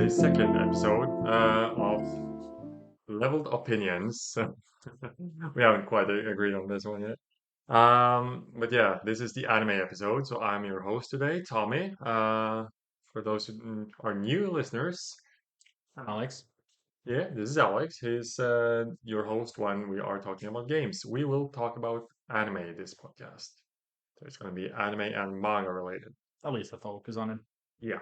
the second episode of Leveled Opinions. We haven't quite agreed on this one yet. But yeah, this is the anime episode. So I'm your host today, Tommy. For those who are new listeners, Alex. yeah, this is Alex. He's your host when we are talking about games. We will talk about anime this podcast. So it's going to be anime and manga related. At least the focus on it. Yeah.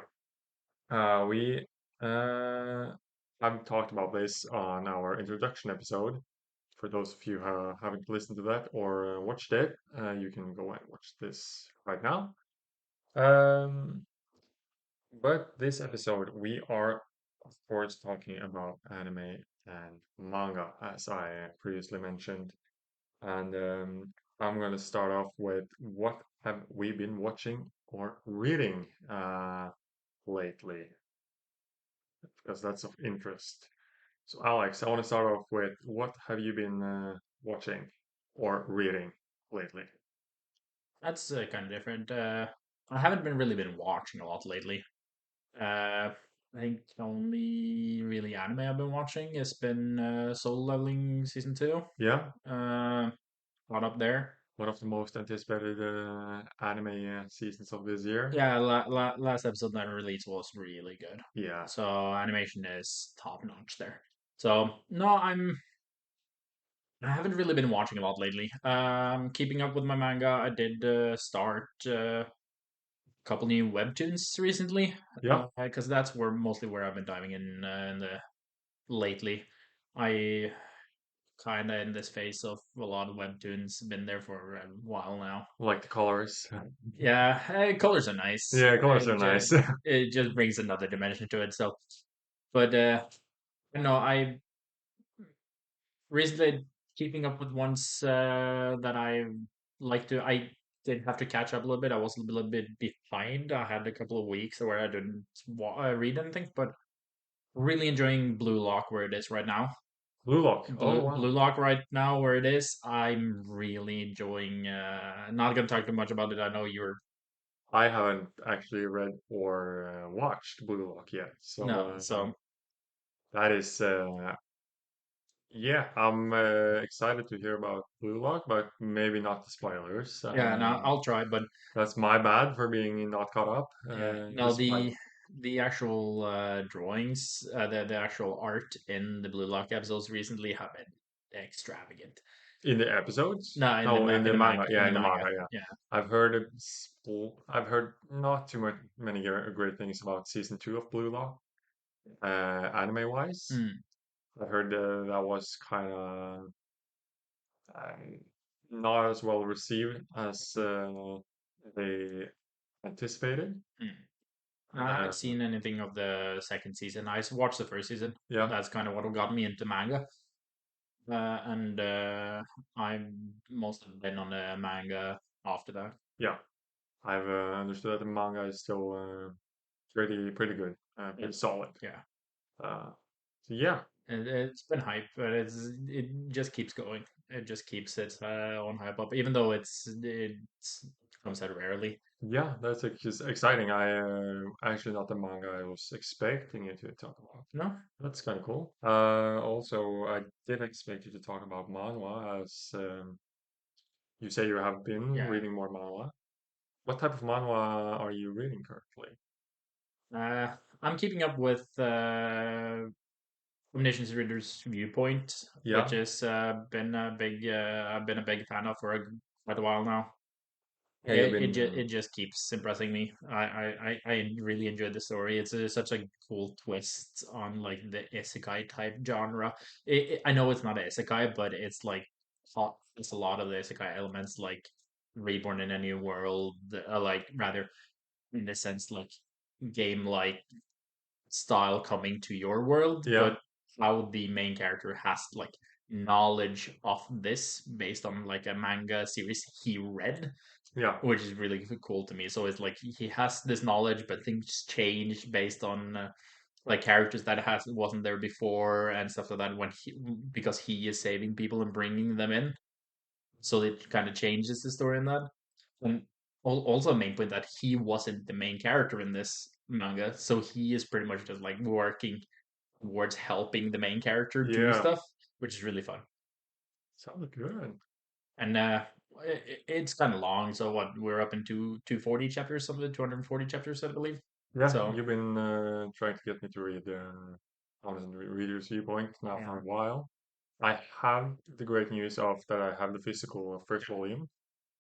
We have talked about this on our introduction episode. For those of you who haven't listened to that or watched it, you can go and watch this right now. Um, but this episode, we are, of course, talking about anime and manga, as I previously mentioned. And I'm going to start off with what have we been watching or reading lately, because that's of interest. So, Alex, I want to start off with what have you been watching or reading lately? That's kind of different. I haven't been really been watching a lot lately. I think the only really anime I've been watching has been Soul Leveling season 2. Yeah, Caught up there. one of the most anticipated anime seasons of this year. Yeah, last episode that released was really good. Yeah, So animation is top notch there. So no, I haven't really been watching a lot lately. Keeping up with my manga. I did start couple new webtoons recently, yeah. because that's where mostly where I've been diving in the lately. I kind of in this phase of a lot of webtoons, been there for a while now. Like the colors. Yeah, colors are nice. Yeah, colors are nice. It just brings another dimension to it. So, but I recently keeping up with ones that I like to. I did have to catch up a little bit. I was a little bit behind. I had a couple of weeks where I didn't read anything, but really enjoying Blue Lock where it is right now. Blue Lock. Oh, Blue wow. Lock right now where it is. I'm really enjoying. Not gonna talk too much about it. I know you're I haven't actually read or watched Blue Lock yet. So no. So that is, yeah, I'm excited to hear about Blue Lock, but maybe not the spoilers. yeah, no, I'll try. But That's my bad for being not caught up. yeah, no, Despite the actual drawings, the actual art in the Blue Lock episodes recently have been extravagant. in the episodes, No, no, in in the the manga, manga, yeah, in the manga, yeah. yeah. I've heard I've heard not too much many great things about season two of Blue Lock, anime wise. Mm. I heard that was kind of um, not as well received as they anticipated. Mm. I Uh, haven't seen anything of the second season. I watched the first season. yeah, That's kind of what got me into manga. And I've mostly been on the manga after that. yeah. I've understood that the manga is still pretty good, pretty It, solid. yeah, Uh, so yeah, it's been hype, but it just keeps going. It just keeps its own hype up, even though it comes out rarely. yeah, that's just exciting. I actually not the manga I was expecting you to talk about. No, That's kind of cool. Also, I did expect you to talk about manhwa, as you say you have been yeah. reading more manhwa. What type of manhwa are you reading currently? I'm keeping up with Omniscience Reader's Viewpoint, which Yeah, has been a big I've been a big fan of for quite a while now. yeah, you've It just keeps impressing me. I really enjoyed the story. It's such a cool twist on like the isekai type genre. I know it's not an isekai, but it's like it's a lot of the isekai elements, like reborn in a new world, like rather in the sense like game like style coming to your world, yeah, but how the main character has like knowledge of this based on like a manga series he read, yeah, which is really cool to me. So it's like he has this knowledge, but things change based on like characters that has wasn't there before and stuff like that. When because he is saving people and bringing them in, so it kind of changes the story in that. And also a main point that he wasn't the main character in this. manga, so he is pretty much just like working towards helping the main character do Yeah, stuff, which is really fun. sounds good. And it's kind of long, so what we're up into 240 chapters, some of the 240 chapters, I believe. Yeah, So you've been trying to get me to read Honest Reader's Viewpoint now for yeah, a while. I have the great news of that I have the physical first volume,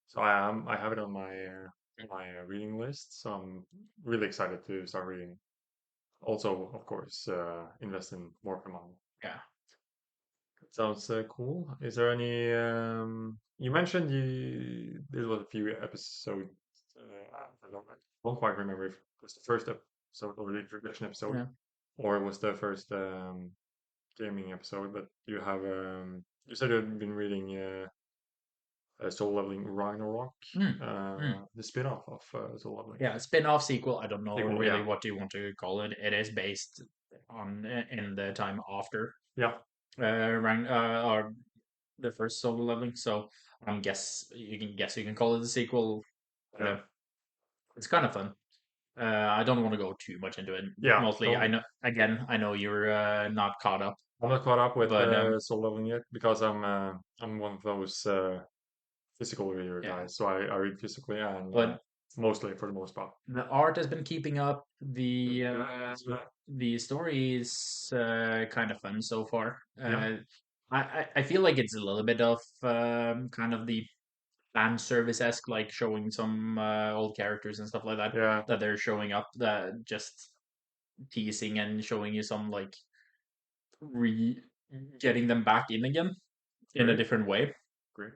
so I have it on my reading list. So I'm really excited to start reading. Also, of course, invest in more Pokemon. yeah, Sounds cool. Is there any? You mentioned you there was a few episodes. I don't quite remember if it was the first episode or the introduction episode, yeah. or it was the first gaming episode. But you have you said you've been reading Soul Leveling Ragnarok, Mm, mm. the spin-off of Soul Leveling. Yeah, spin-off sequel. I don't know Sequel, really yeah, what you want to call it. It is based on in the time after yeah, or the first solo leveling. So you can call it a sequel. But, yeah, it's kind of fun. I don't want to go too much into it. yeah. Mostly, Don't. I know you're not caught up, I'm not caught up with but Soul Leveling yet because I'm one of those physical reader yeah. guys, so I read physically and But mostly for the most part. the art has been keeping up. Yeah, The story is kind of fun so far. yeah, I feel like it's a little bit of kind of the fan service esque, like showing some old characters and stuff like that yeah, that they're showing up, that just teasing and showing you some like re getting them back in again in a great, different way. great.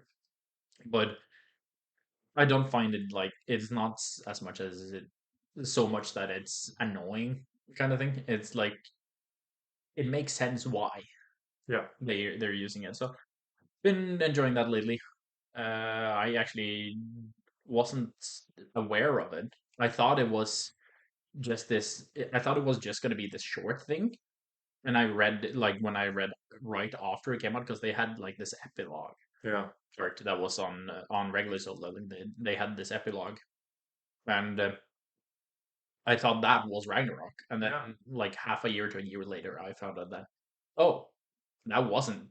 But I don't find it like it's not as much as it so much that it's annoying kind of thing. It's like it makes sense why Yeah, they're using it. So been enjoying that lately. I actually wasn't aware of it. I thought it was just this. I thought it was just going to be this short thing, and I read like when I read right after it came out because they had like this epilogue yeah, part that was on regular Soul Leveling. They had this epilogue, and I thought that was Ragnarok, and then yeah, like half a year to a year later, I found out that oh, that wasn't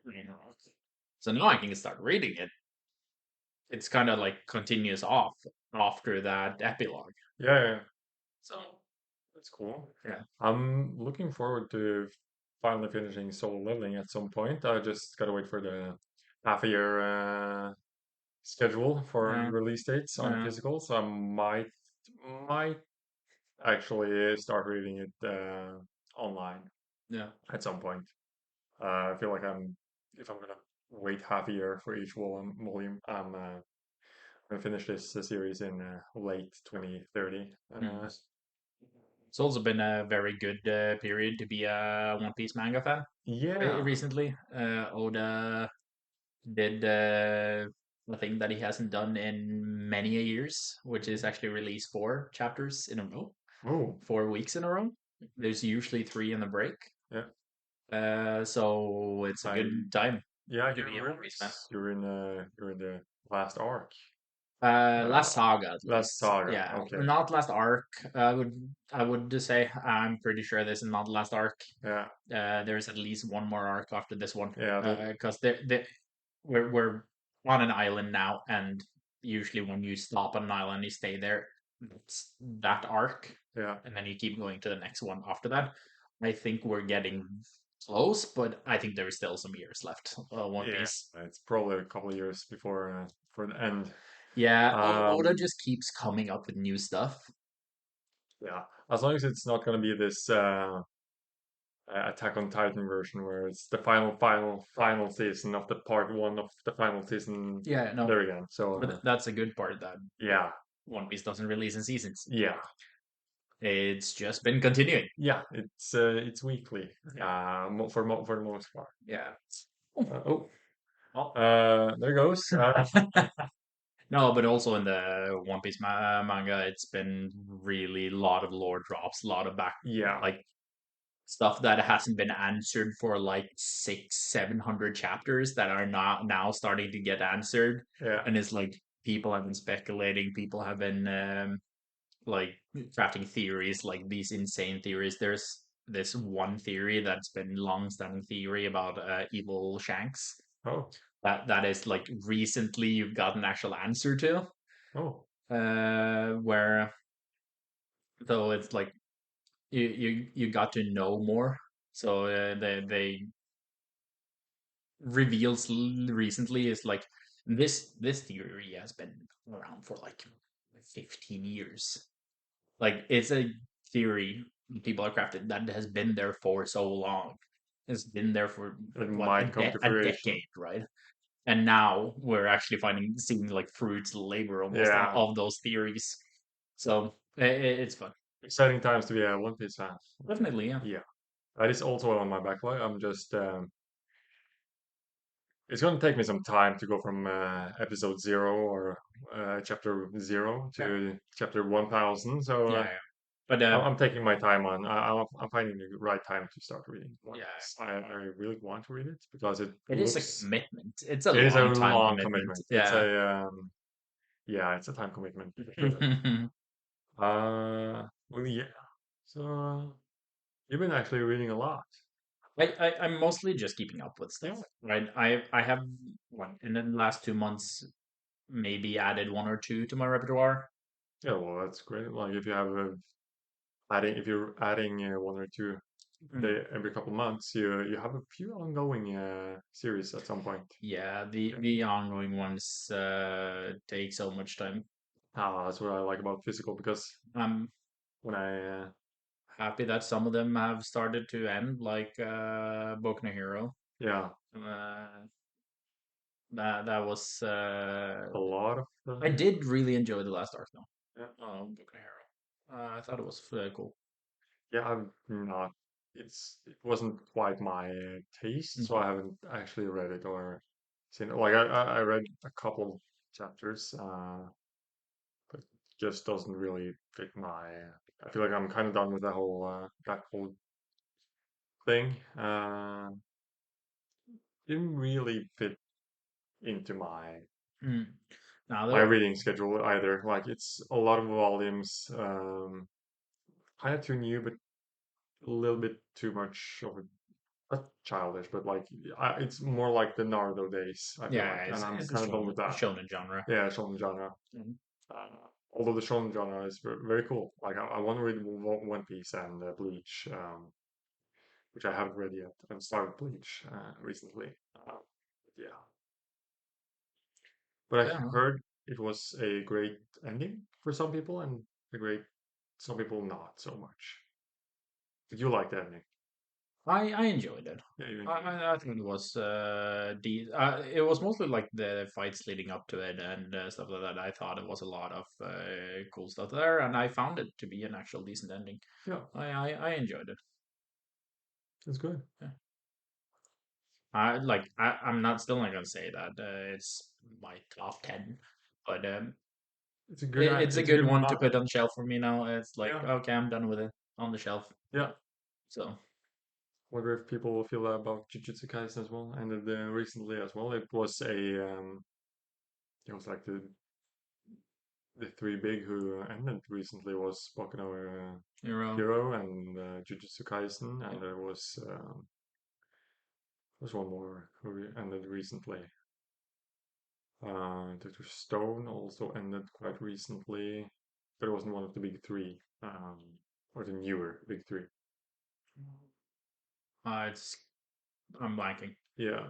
Ragnarok. So now I can start reading it. It's kind of like continues off after that epilogue. yeah, yeah. So That's cool. yeah, I'm looking forward to finally finishing Solo Leveling at some point. I just gotta wait for the half a year schedule for yeah, release dates on yeah, physical, so I might actually start reading it online yeah. at some point. I feel like if I'm gonna wait half a year for each volume, I'm gonna finish this series in late 2030. Mm. It's also been a very good period to be a One Piece manga fan Yeah, recently. Oda did a thing that he hasn't done in many a years, which is actually release 4 chapters in a row, oh, 4 weeks in a row. There's usually three in the break. yeah. So it's a I good time yeah, I to hear be a One Piece fan. rumors you're in the last arc. Last Uh, saga at last least. saga. Yeah, Okay. not last arc. I would just say I'm pretty sure this is not the last arc. Yeah, There's at least one more arc after this one. yeah. Because we're on an island now, and usually when you stop on an island, you stay there. It's that arc, Yeah, and then you keep going to the next one after that. I think we're getting close, but I think there is still some years left. One yeah. Piece. It's probably a couple of years before for the end. Yeah, Oda Um, just keeps coming up with new stuff. yeah. As long as it's not gonna be this Attack on Titan version where it's the final season of the part one of the final season Yeah, no, there again. So but that's a good part that yeah, One Piece doesn't release in seasons. yeah, It's just been continuing. yeah. It's weekly. Yeah, For the most part. yeah. Oh, Well, there goes. no, but also in the One Piece manga, it's been really a lot of lore drops, a lot of back Yeah, like stuff that hasn't been answered for like 600-700 chapters that are now starting to get answered, yeah, and it's like people have been speculating, people have been like crafting theories, like these insane theories. There's this one theory that's been long-standing theory about evil Shanks Oh, that is like recently you've got an actual answer to. oh, Where though it's like you got to know more. So they reveals recently is like this theory has been around for like 15 years. Like it's a theory people are crafted that has been there for so long. It's been there for it what might come to a fruition. decade, right? And now we're actually seeing like fruits labor almost Yeah, of those theories. So it's fun. exciting times to be a One Piece fan. Definitely, yeah. Yeah, that is also on my backlog. I'm just it's going to take me some time to go from episode zero or chapter zero Yeah, to chapter 1000. So yeah, yeah. But I'm taking my time on. I'm finding the right time to start reading One yeah, Piece. I really want to read it because it it is a looks. commitment. It's a It is a long time long commitment. commitment. It's Yeah. a yeah, it's a time commitment for sure. Well, yeah. So you've been actually reading a lot. I'm mostly just keeping up with stuff, Yeah. right? I have what in the last 2 months maybe added one or two to my repertoire. Yeah, well, that's great. Like if you have if you're adding one or two Mm. day every couple months, you have a few ongoing series at some point. Yeah, the ongoing ones take so much time. That's what I like about physical because I'm when I happy that some of them have started to end, like Boku no Hero. yeah, Uh, that was a lot of I did really enjoy the last arc though. yeah, Boku no Hero. I thought it was cool. yeah, I'm not. It wasn't quite my taste, so Mhm. I haven't actually read it or seen it. Like I read a couple of chapters, but just doesn't really fit my. I feel like I'm kind of done with that whole thing. Didn't really fit into Mm. Now my there, reading schedule either. Like it's a lot of volumes, kind of too new, but a little bit too much of a not childish, but like it's more like the Naruto days. I feel yeah, like, and I'm it's a kind of done with that. shonen genre. Yeah, shonen genre. Mhm. Although the shonen genre is very cool. Like I want to read One Piece and Bleach, which I haven't read yet. I've started Bleach recently. Yeah, but I Yeah, heard it was a great ending for some people and a great some people not so much. Did you like the ending? I enjoyed it. Yeah, you enjoyed it. I think it was it was mostly like the fights leading up to it and stuff like that. I thought it was a lot of cool stuff there, and I found it to be an actual decent ending. Yeah, I enjoyed it. it's good. Yeah. I'm not still not gonna say that it's my top 10, but it's a It's a good good one to manga. put on the shelf for me now. It's like Yeah, okay, I'm done with it on the shelf. yeah. So Wonder if people will feel that about Jujutsu Kaisen as well. And recently as well, it was like the three big who ended recently was Boku no Hero, Hero and Jujutsu Kaisen, yeah. and there was one more who ended recently. Dr. Stone also ended quite recently, but it wasn't one of the big three, or the newer big three. It's I'm blanking. Yeah,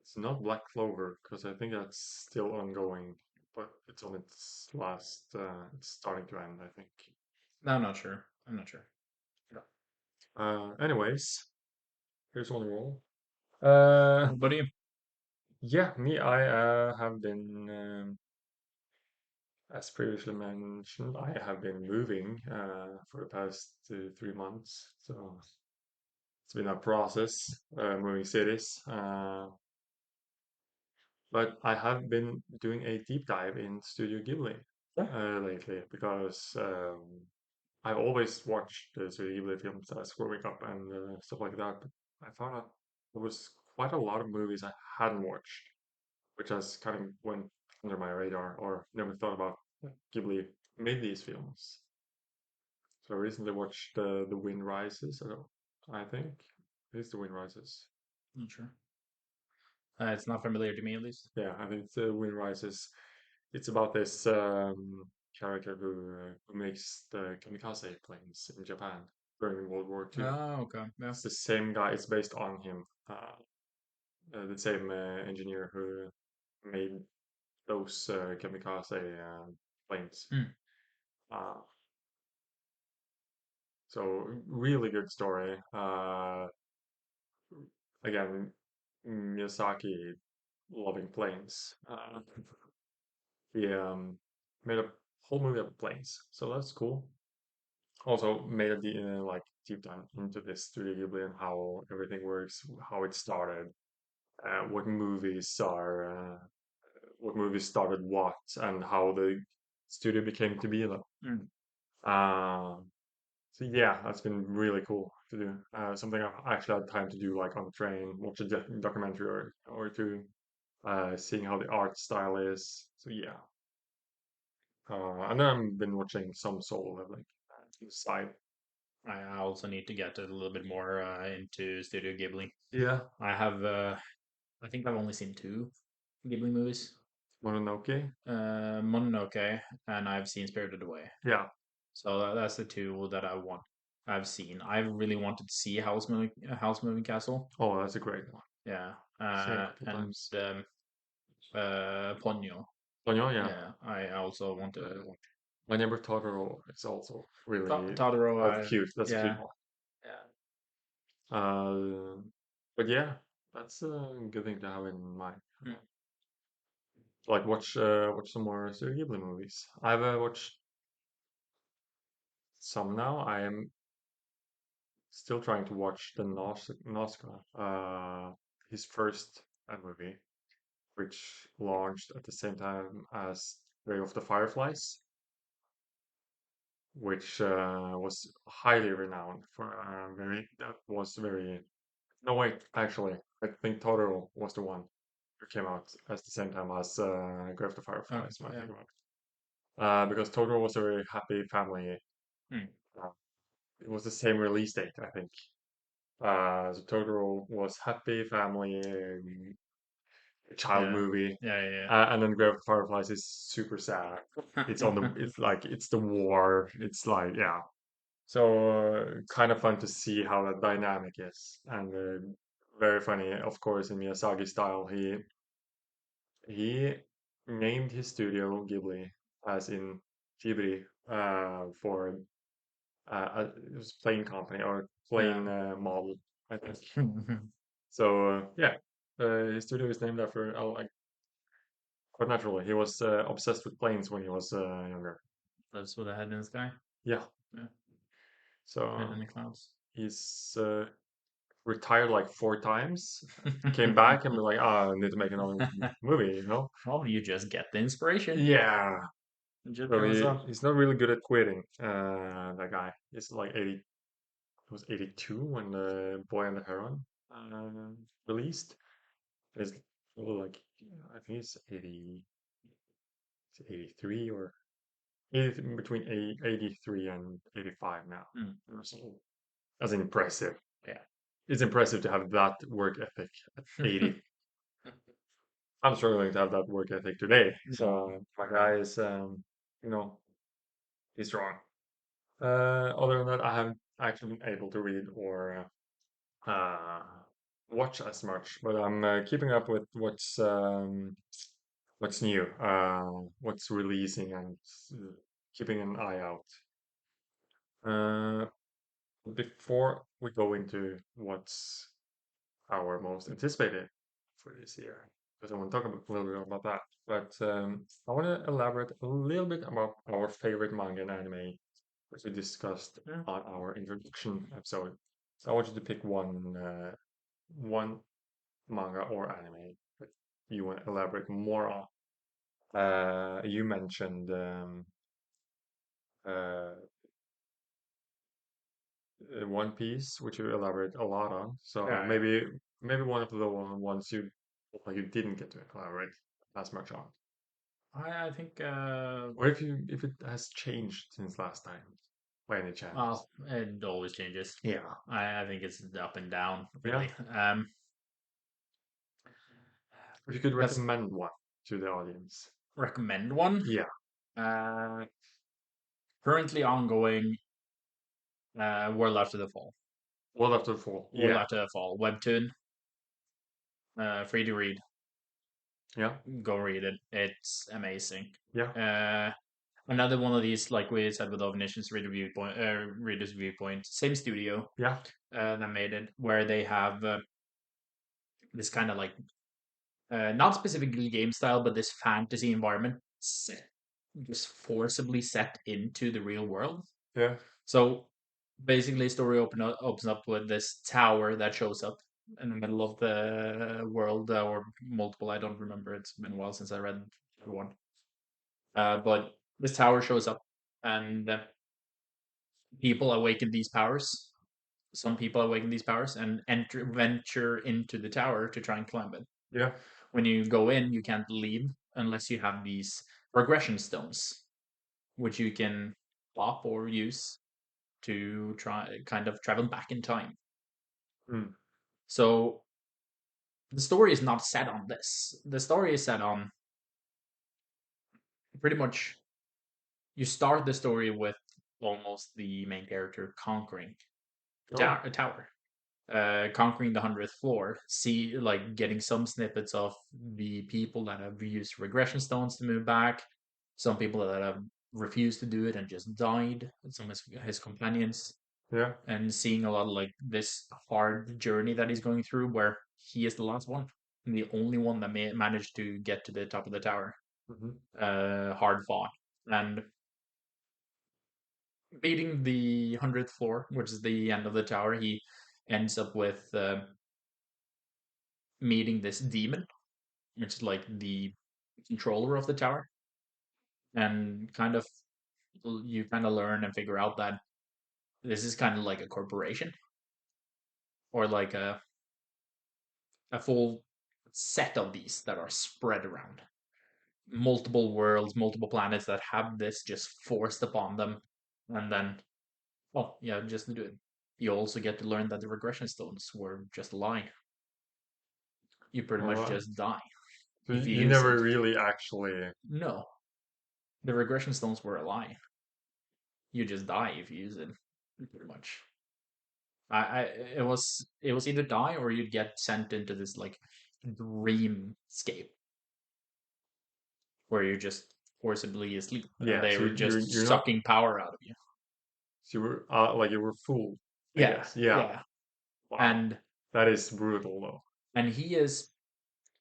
it's not Black Clover because I think that's still ongoing, but it's on its last. It's starting to end, I think. No, I'm not sure. I'm not sure. Yeah. Anyways, here's one roll. Uh, What do you? yeah, me, I have been, as previously mentioned, I have been moving for the past 3 months. So it's been a process, moving cities. But I have been doing a deep dive in Studio Ghibli lately because I've always watched the Studio Ghibli films as growing up and stuff like that. But I found out there was quite a lot of movies I hadn't watched, which has kind of went under my radar or never thought about Ghibli made these films. So I recently watched The Wind Rises. I think it's The Wind Rises. Not sure. It's not familiar to me, at least. Yeah, I think it's The Wind Rises. It's about this character who makes the kamikaze planes in Japan during World War II. Oh, okay. Yeah. It's the same guy. It's based on him. The same engineer who made those kamikaze planes. Hmm. Uh, so really good story. Again, Miyazaki loving planes. He made a whole movie of planes, so that's cool. Also made a like deep dive into this Studio Ghibli and how everything works, how it started, what movies are, what movies started what, and how the studio became to be. Hmm. Uh, so yeah, that's been really cool to do. Something I've actually had time to do, like on the train, watch a documentary or two, seeing how the art style is. So yeah, and then I've been watching some solo leveling on the side. I also need to get a little bit more into Studio Ghibli. Yeah, I have, I think I've only seen two Ghibli movies. Mononoke. Mononoke, and I've seen Spirited Away. Yeah. So that's the two that I've seen. I really wanted to see House Moving Castle. Oh, that's a great one. Yeah, Seen a couple and times. Ponyo. Ponyo, yeah. Yeah, I also want to. Uh, My Neighbor Totoro is also really Totoro. cute. That's a cute Yeah, one. yeah. Uh, but yeah, that's a good thing to have in mind. Mm. Like watch some more Studio Ghibli movies. I've watched some now. I am still trying to watch the Nausicaa, his first movie, which launched at the same time as Way of the Fireflies, which was highly renowned for very that was very no wait actually I think Totoro was the one who came out at the same time as Grave of the Okay, Fireflies when I yeah. think about because Totoro was a very happy family. Mm. uh, it was the same release date I think. So Totoro was happy family child Yeah, movie, yeah, and then Grave of the Fireflies is super sad. It's on the yeah. it's like it's the war. It's like yeah. So kind of fun to see how that dynamic is, and very funny, of course, in Miyazaki style. He named his studio Ghibli, as in Ghibli, for it was plane company or plane Yeah. model, I think. So yeah, his studio is named after. Like quite naturally, he was obsessed with planes when he was younger. That's what I had in the sky. Yeah, Yeah, so and in the clouds. he's retired like four times, came back and be like, "Ah, I need to make another movie," you know? Well, you just get the inspiration. Yeah. It just So shows up. he's not really good at quitting. That guy. He's like 80. It was 82 when the Boy and the Heron released. It's like I think it's 80, 83 or 80, between 83 and 85 now. Mm. So that's impressive. Yeah. It's impressive to have that work ethic at 80. I'm struggling to have that work ethic today. No. So my guy is, you know, he's strong. Other than that, I haven't actually been able to read or watch as much, but I'm keeping up with what's new, what's releasing, and keeping an eye out. Uh, before we go into what's our most anticipated for this year, because I want to talk a little bit about that. But I want to elaborate a little bit about our favorite manga and anime, which we discussed Yeah. on our introduction episode. So I want you to pick one manga or anime that you want to elaborate more on. You mentioned uh, One Piece, which you elaborate a lot on. So Yeah, maybe one of the ones you didn't get to elaborate as much on. I think Or if it has changed since last time, by any chance? well, it always changes. Yeah. I think it's up and down, Yeah. really. If you could Let's recommend one to the audience. recommend one. Yeah. Uh, Currently ongoing, World After the Fall. World After the Fall. World Yeah. After the Fall webtoon, free to read. Yeah. Go read it. It's amazing. Yeah. Uh, Another one of these, like we said with Omniscience Reader's Viewpoint, same studio Yeah. that made it, where they have this kind of like not specifically game style, but this fantasy environment set, just forcibly set into the real world. Yeah. So basically, story opens up with this tower that shows up in the middle of the world, or multiple. I don't remember. It's been a while since I read one. But this tower shows up, and people awaken these powers. Some people awaken these powers and venture into the tower to try and climb it. Yeah. When you go in, you can't leave unless you have these regression stones, which you can pop or use to try kind of travel back in time. Mm. So the story is not set on this. The story is set on pretty much you start the story with almost the main character conquering Oh. a tower, conquering the 100th floor, see like getting some snippets of the people that have used regression stones to move back, some people that have refused to do it and just died, some of his companions, Yeah. and seeing a lot of like this hard journey that he's going through where he is the last one, and the only one that managed to get to the top of the tower. Hmm. Hard fought. And beating the 100th floor, which is the end of the tower, he ends up with meeting this demon, which is like the controller of the tower, and kind of you kind of learn and figure out that this is kind of like a corporation or like a full set of these that are spread around multiple worlds, multiple planets that have this just forced upon them, and then oh yeah, just do it. You also get to learn that the regression stones were just a lie. You pretty All much right. just die So if you you use never it. really actually. No, the regression stones were a lie. You just die if you use it, pretty much. It was either die or you'd get sent into this like dreamscape where you're just forcibly asleep and Yeah. they So were you're just not. sucking power out of you. So you were like you were fooled, I Yeah, guess. Yeah. yeah. Wow. And That is brutal, though. he is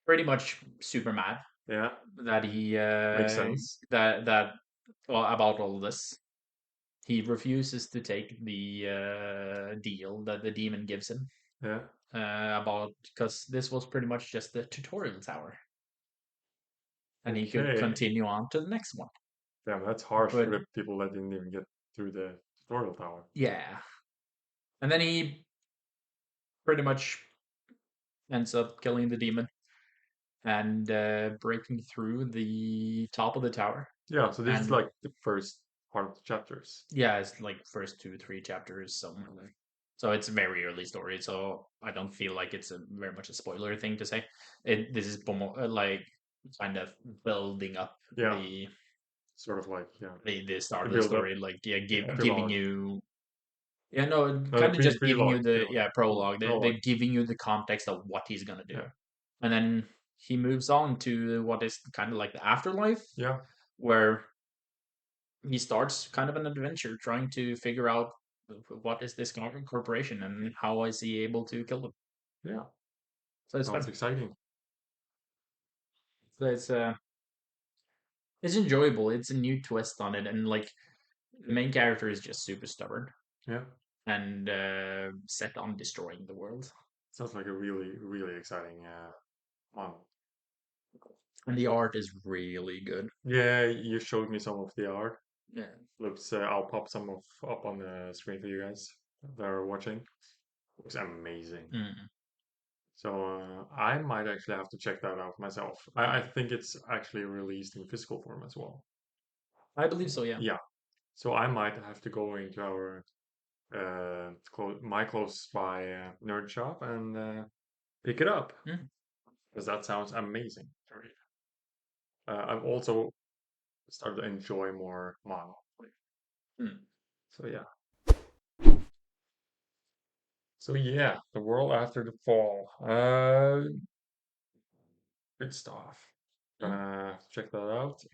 pretty much super mad Yeah. that he Makes sense. that well, about all this. He refuses to take the deal that the demon gives him Yeah. about because this was pretty much just the tutorial tower, and he could Okay. continue on to the next one. Damn, that's harsh for But the people that didn't even get through the tutorial tower. yeah, and then he pretty much ends up killing the demon and breaking through the top of the tower. Yeah. So this is And like the first part of the chapters. yeah, it's like first 2 3 chapters somewhere there. So it's a very early story. So I don't feel like it's a very much a spoiler thing to say. This is like kind of building up Yeah. Sort of like the start the of the build up. story, like yeah, The giving epilogue. you yeah no, No, the kind of just giving you prelogue. the Prelogue. yeah prologue. Prologue. They're giving you the context of what he's gonna do, Yeah. and then he moves on to what is kind of like the afterlife, Yeah. where he starts kind of an adventure trying to figure out what is this corporation and how is he able to kill them. Yeah. So it's Sounds fun. exciting. So it's enjoyable. It's a new twist on it, and like the main character is just super stubborn Yeah. and set on destroying the world. Sounds like a really, really exciting one. And the art is really good. Yeah, you showed me some of the art. Yeah. Looks, I'll pop some of up on the screen for you guys that are watching. Looks amazing. Mm. So I might actually have to check that out myself. I think it's actually released in physical form as well. I believe so, yeah. Yeah. So I might have to go into our my close by nerd shop and pick it up Mm, because that sounds amazing to read. I've also started to enjoy more manga. mm, So yeah. So yeah, the world after the fall. Good stuff. mm. Gonna check that out.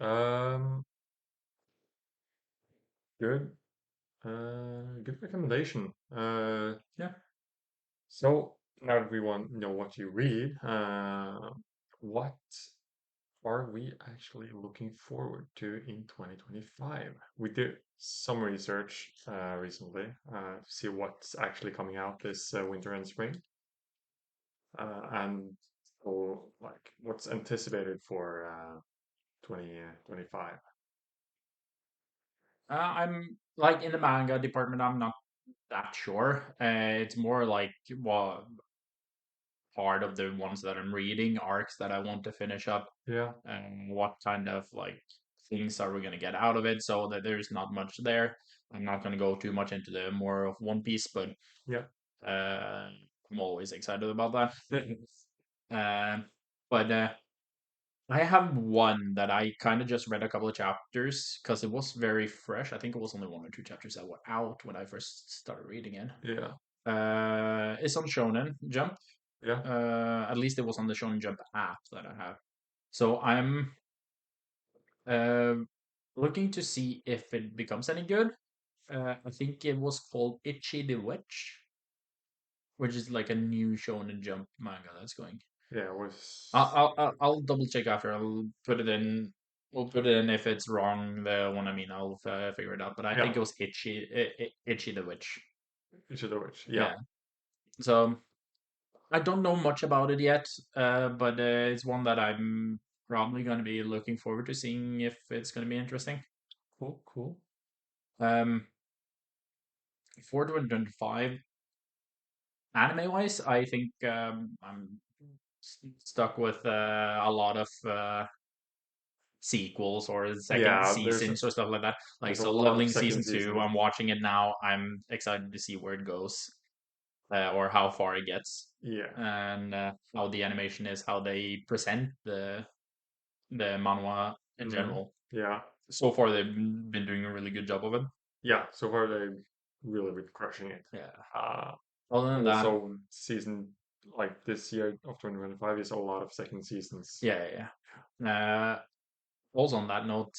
Good. Good recommendation. Yeah. So now that we want know what you read, what are we actually looking forward to in 2025? We did some research recently to see what's actually coming out this winter and spring, and so like what's anticipated for 2025. I'm like in the manga department, I'm not that sure. It's more like what part of the ones that I'm reading, arcs that I want to finish up, Yeah, and what kind of like things are we gonna get out of it, so that there's not much there. I'm not gonna go too much into the more of One Piece, but yeah, I'm always excited about that. But I have one that I kind of just read a couple of chapters because it was very fresh. I think it was only one or two chapters that were out when I first started reading it. yeah, It's on Shonen Jump. yeah. At least it was on the Shonen Jump app that I have. So I'm uh, looking to see if it becomes any good. I think it was called Itchy the Witch, which is like a new Shonen Jump manga that's going. Yeah, it I'll was I'll double check after. I'll put it in. We'll put it in if it's wrong. The one I mean, I'll figure it out. But I yeah, think it was Itchy the Witch. Ishida Witch. Yeah, Yeah. So I don't know much about it yet. But it's one that I'm probably going to be looking forward to seeing if it's going to be interesting. cool, cool. Um, for 2025, anime wise, I think I'm stuck with a lot of sequels or second Yeah, seasons or stuff like that. Like there's a Solo lot of Leveling second season two, seasons. I'm watching it now. I'm excited to see where it goes, or how far it gets, Yeah, and how the animation is, how they present the manhwa in hmm, general. yeah, So far, they've been doing a really good job of it. yeah. So far they've really been crushing it. Yeah. Uh, Other than that, Also season like this year of 2025 is a lot of second seasons. yeah. Also on that note,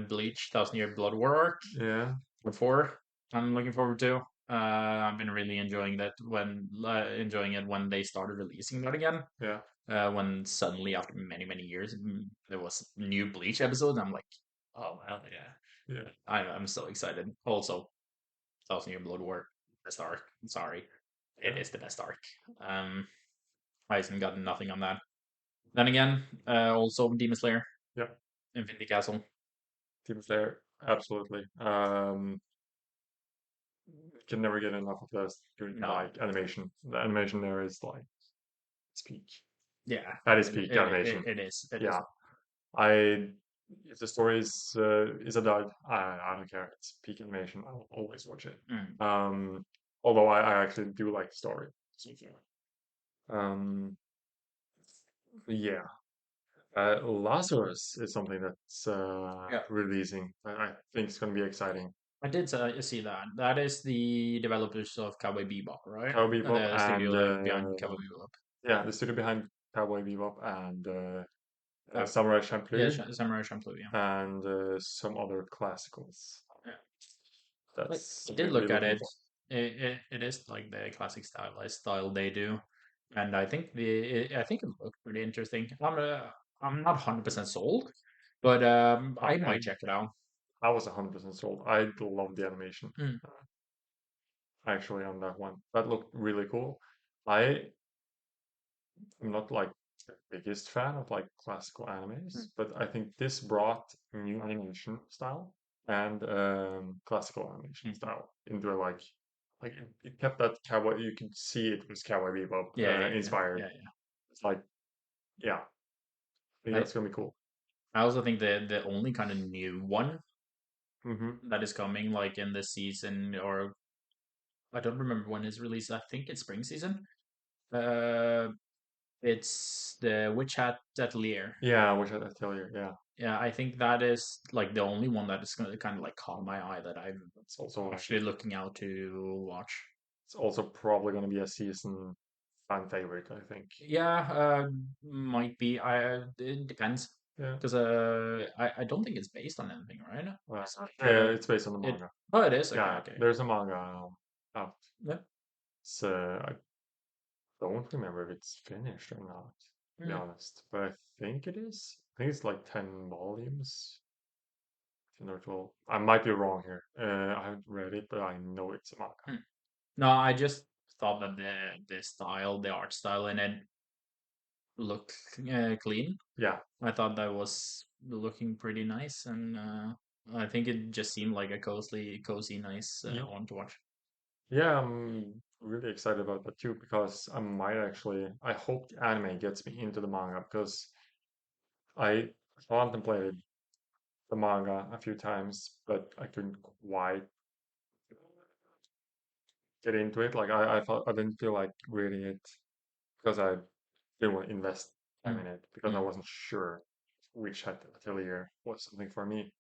Bleach, Thousand Year Blood War arc Yeah, before. I'm looking forward to. I've been really enjoying that when enjoying it when they started releasing that again. yeah, When suddenly after many years there was new Bleach episode, I'm like, oh hell yeah! yeah, I'm so excited. Also, Thousand Year Blood War best arc. Sorry, it yeah, is the best arc. Um, I haven't gotten nothing on that. Then again, also Demon Slayer, yeah. Infinity Castle. Demon Slayer, absolutely. Can never get enough of this good No, like animation. The animation there is like it's peak. yeah, That is peak animation. it is. It is. Yeah, I if the story is a dud, I don't care. It's peak animation. I'll always watch it. Mm. Um, Although I actually do like the story. So, Um, yeah. Lazarus is something that's Yeah. releasing. I think it's going to be exciting. I did see that. That is the developers of Cowboy Bebop, right? Cowboy Bebop The and studio behind Cowboy Bebop. yeah, the studio behind Cowboy Bebop and Uh, Samurai yeah, Champloo Samurai Champloo. Yeah, and some other classicals. yeah. Like That's I something did to be look at looking it. for. It is like the classic style they do, and I think it looked pretty interesting. I'm not 100% sold, but I I might check it out. I was 100% sold. I love the animation Mm, actually on that one. That looked really cool. I am not like the biggest fan of like classical animes, mm, but I think this brought new animation style and classical animation mm. style into like like it kept that cowboy. You could see it was Cowboy Bebop Yeah, yeah, yeah, inspired. yeah, yeah. It's like, yeah, I think I that's gonna be cool. I also think the only kind of new one Hmm. that is coming like in this season, or I don't remember when it's released. I think it's spring season. Uh, it's the Witch Hat Atelier. Yeah, I wish I could tell you. Yeah, Yeah, I think that is like the only one that is going to kind of like caught my eye that I'm it's also actually looking out to watch. it's also probably gonna be a season fan favorite. I think. Yeah, might be. It depends Yeah. because I don't think it's based on anything, right? It's not. Yeah, it's based on the It. manga. Oh, it is. Okay, Yeah, okay. there's a manga out. Yeah. So I don't remember if it's finished or not, to be Mm. honest. But I think it is. I think it's like 10 volumes, 10 or 12. I might be wrong here. I haven't read it, but I know it's a manga. Mm. No, I just thought that the style, the art style in it looked clean. Yeah, I thought that was looking pretty nice, and I think it just seemed like a cozy, nice yeah, one to watch. yeah. I'm really excited about that too because I might actually. I hope the anime gets me into the manga because I contemplated the manga a few times, but I couldn't quite get into it. Like I felt I didn't feel like reading it because I didn't want to invest time in Mm, it because I mm, wasn't sure which atelier was something for me.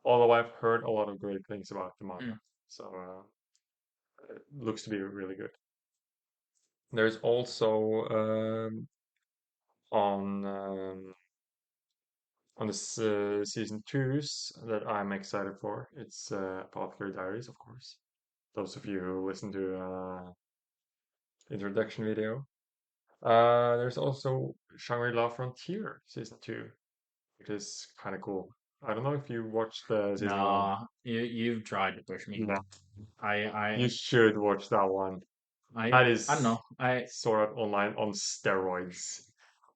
Although I've heard a lot of great things about the manga, mm. so it looks to be really good. There's also on on this season twos that I'm excited for. It's Apothecary Diaries, of course. Those of you who listen to introduction video. There's also Shangri-La Frontier season two, which is kind of cool. I don't know if you watched the season one. No, you've tried to push me. No. I You I should watch that one. That I don't is know. sort of online on steroids.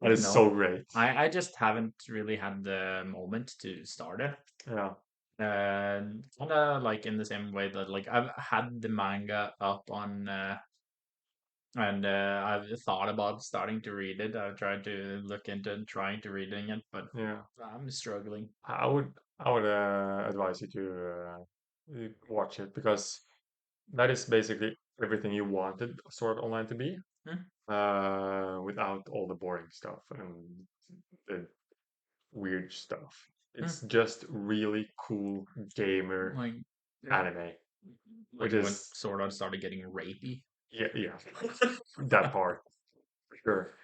I That don't is know. so great. I just haven't really had the moment to start it. Yeah, Kind of like in the same way that like I've had the manga up on and I've thought about starting to read it. I've tried to look into trying to reading it, but yeah. I'm struggling. I would advise you to watch it because that is basically everything you wanted Sword Online to be, Hmm? without all the boring stuff and the weird stuff. Hmm? It's just really cool gamer Like, yeah, anime, like which when is Sword Art started getting rapey. yeah, yeah, that part for sure.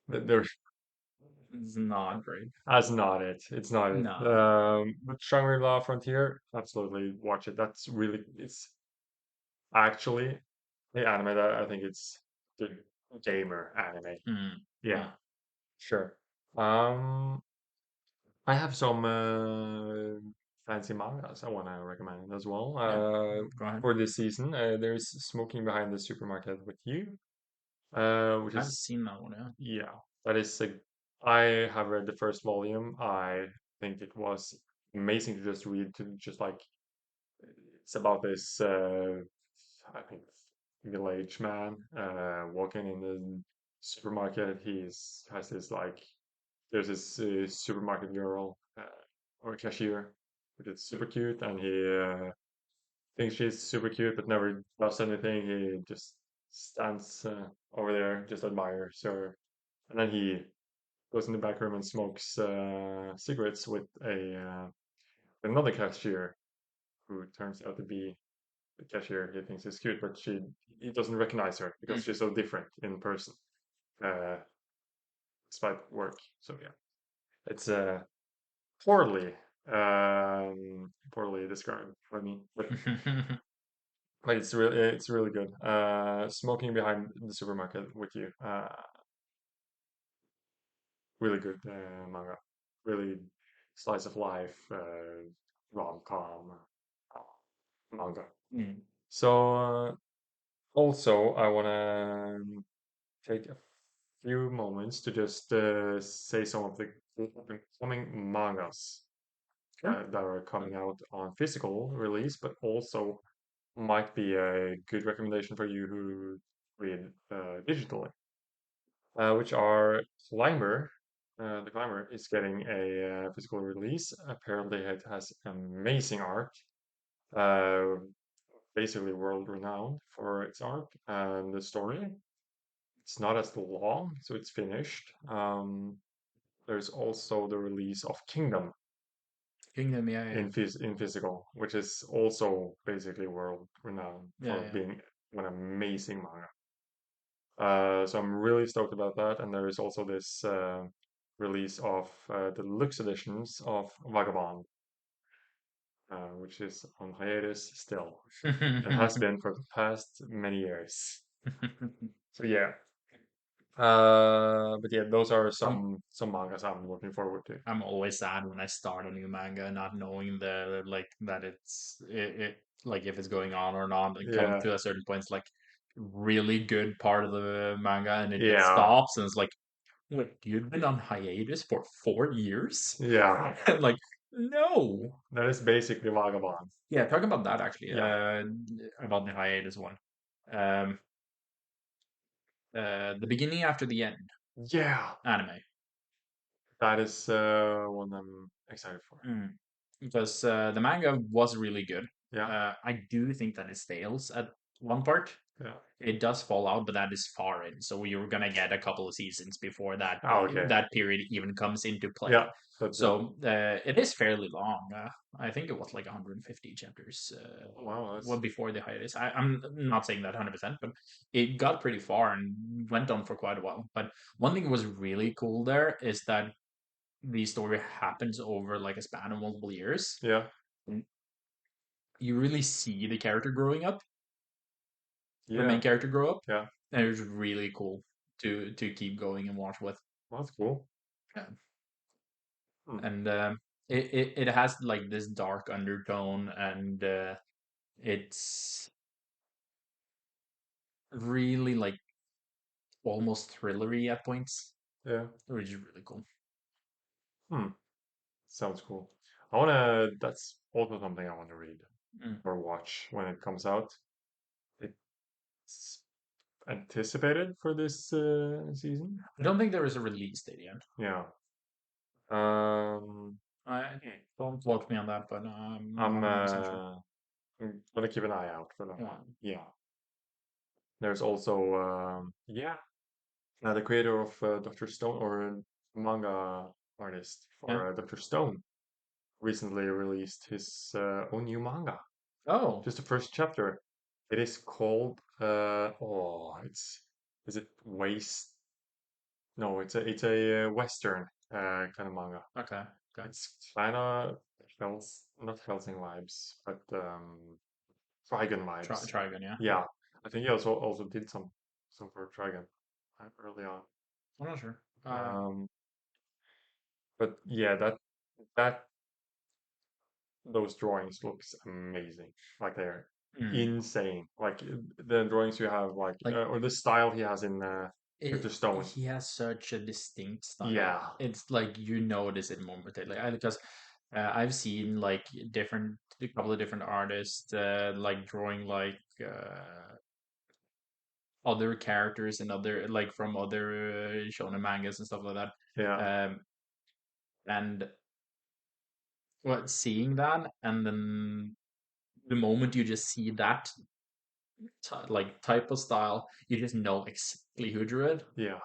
There's It's not great. that's not it. It's not it. No. But Shangri-La Frontier, absolutely watch it. It's actually the anime that I think it's the gamer anime. Mm, Yeah, mm, sure. Um, I have some fancy mangas I want to recommend as well. yeah. Go ahead. For this season, there's Smoking Behind the Supermarket with You, which I've is seen that one. Yeah. yeah, that is a. I have read the first volume. I think it was amazing to just read to just like it's about this I think middle-aged man walking in the supermarket. He's has this like there's this supermarket girl or cashier, which is super cute, and he thinks she's super cute, but never does anything. He just stands over there, just admires her, and then he goes in the back room and smokes cigarettes with a another cashier who turns out to be the cashier he thinks is cute, but he doesn't recognize her because Mm. she's so different in person, uh, despite work. So yeah, it's poorly poorly described by me, but it's really good. Smoking behind the supermarket with you, really good manga, really slice of life rom-com uh, manga. Mm. So also I want to take a few moments to just say some of the upcoming mangas Sure. that are coming out on physical release, but also might be a good recommendation for you who read digitally, which are Climber. The Climber is getting a physical release. Apparently, it has amazing art, uh, basically world renowned for its art and the story. It's not as long, so it's finished. There's also the release of Kingdom Kingdom, yeah, yeah, in physical, which is also basically world renowned yeah, for yeah. being an amazing manga. So I'm really stoked about that. And there is also this release of the deluxe editions of Vagabond, which is on hiatus still, and has been for the past many years. So yeah, but yeah, those are I'm some mangas I'm looking forward to. I'm always sad when I start a new manga, not knowing the like that it like if it's going on or not. It comes Yeah, to a certain point, it's like really good part of the manga, and it just yeah, stops, and it's like, wait, you've been on hiatus for 4 years? yeah. And like, no. That is basically Vagabond. Yeah, talking about that actually, Yeah, about the hiatus one. Um, the beginning after the end yeah. anime. That is one I'm excited for. Mm. Because the manga was really good. Yeah, I do think that it stales at one part. yeah. It does fall out, but that is far in. So you're gonna get a couple of seasons before Oh, okay. that period even comes into play. Yeah, that's good. So it is fairly long. I think it was like 150 chapters. Wow, Well, that's before the hiatus. I'm not saying that 100%, but it got pretty far and went on for quite a while. But one thing that was really cool there is that the story happens over like a span of multiple years. yeah, And you really see the character growing up, the main yeah, character grow up, yeah. and it was really cool to keep going and watch with. Well, that's cool. Yeah. Hmm. And it has like this dark undertone, and it's really like almost thrillery at points, Yeah. which is really cool. Hmm. Sounds cool. I wanna. That's also something I want to read Mm. or watch when it comes out. It's anticipated for this season. I don't think there is a release date yet. Yeah. Um. I don't quote me on that, but I'm not I'm 100% sure. I'm gonna keep an eye out for that Yeah. one. Yeah. There's also yeah, the creator of Dr. Stone or manga artist Yeah. for Dr. Stone recently released his own new manga. Oh, Just the first chapter. It is called oh, it's is it Waste? No, it's a Western kind of manga. okay. Okay. It's kind of not Helsing vibes, but Trigun vibes. Try again, yeah. Yeah, I think he also did some for Trigun early on. I'm not sure. Um, but yeah, that those drawings looks amazing. Like they're mm, insane. Like the drawings you have, like like or the style he has in Dr. Stone. he has such a distinct style. Yeah, It's like you notice it momentarily. Because I've seen like a couple of different artists like drawing like other characters and other like from other shonen mangas and stuff like that. yeah, Um, and what seeing that, and then the moment you just see that like type of style, you just know exactly who drew it. yeah,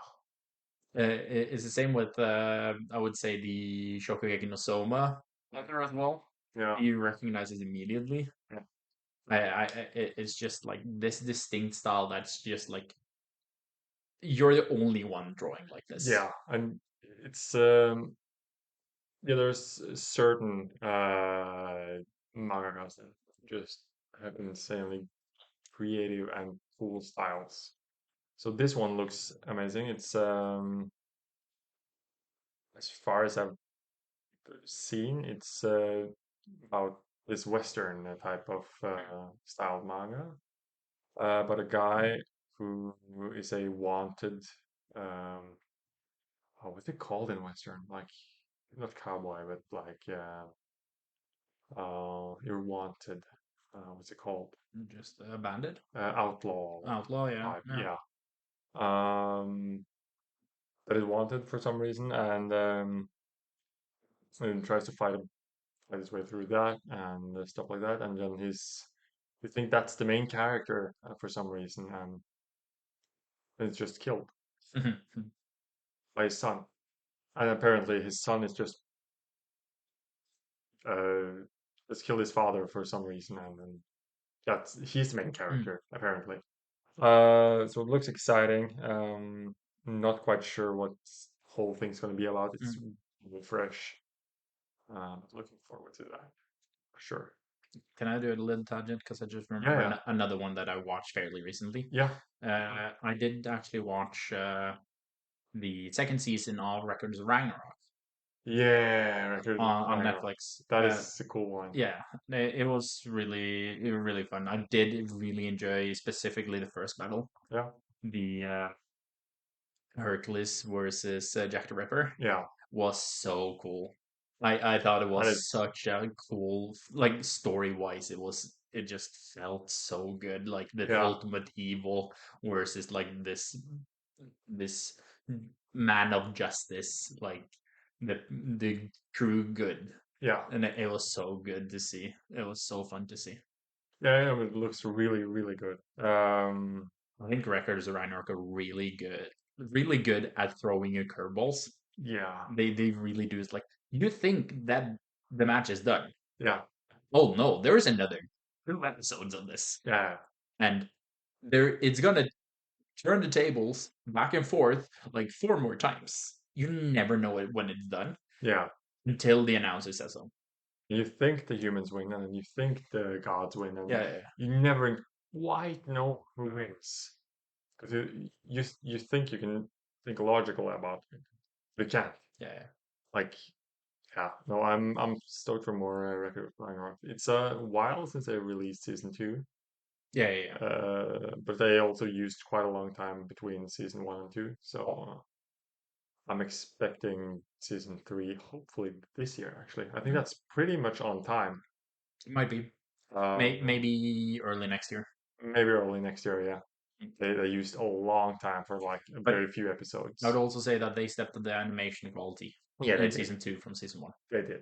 It's the same with I would say the Shokugeki no Soma letter as well. yeah, You recognize it immediately. It's just like this distinct style that's just like you're the only one drawing like this. yeah. And it's yeah, there's certain mangakas that just have insanely creative and cool styles. So this one looks amazing. It's as far as I've seen, it's about this Western type of style manga, but a guy who is a wanted, um, oh, what's it called in Western? Like not cowboy, but like you're wanted. what's it called? Just a bandit, Outlaw outlaw. Yeah, type. yeah. Yeah. Um, that is wanted for some reason, and tries to fight his way through that and stuff like that. And then you think that's the main character for some reason, and it's just killed by his son. And apparently, his son is uh, just killed his father for some reason, and then he's the main character apparently. So it looks exciting. Not quite sure what whole thing's going to be about. It's really fresh. Looking forward to that for sure. Can I do a little tangent? Because I just Yeah, remember yeah, another one that I watched fairly recently. yeah, I did actually watch the second season of Records of Ragnarok yeah. Record of on Ragnarok. Netflix. That is a cool one. Yeah, it was really fun. I did really enjoy specifically the first battle, Yeah, the Hercules versus Jack the Ripper yeah. was so cool. I thought it That was is, such a cool, like story wise, it just felt so good. Like the yeah, ultimate evil versus like this man of justice, like the true good. yeah, And it was so good to see. It was so fun to see. yeah. Yeah, it looks really, really good. I think Records of Ragnarok are really good at throwing you curveballs. Yeah, They really do. It's like you think that the match is done. yeah, Oh no, there is another 2 episodes of this, yeah, and it's gonna turn the tables back and forth like 4 more times. You never know it when it's done yeah. until the announcer says so. You think the humans win, and then you think the gods win, and Yeah, you never quite know who wins. Because you think you can think logical about it, but you can't. yeah, yeah, Like, yeah, no, I'm stoked for more Record of Ragnarok. It's a while since they released season two, yeah, yeah, yeah. but they also used quite a long time between season one and two, so I'm expecting season three hopefully this year. Actually, I think Mm, that's pretty much on time. it might be. Um, Maybe early next year. maybe early next year. Yeah, they used a long time for like But very few I would episodes. also say that they stepped up the animation quality Yeah, they in did. season 2 from season 1. They did.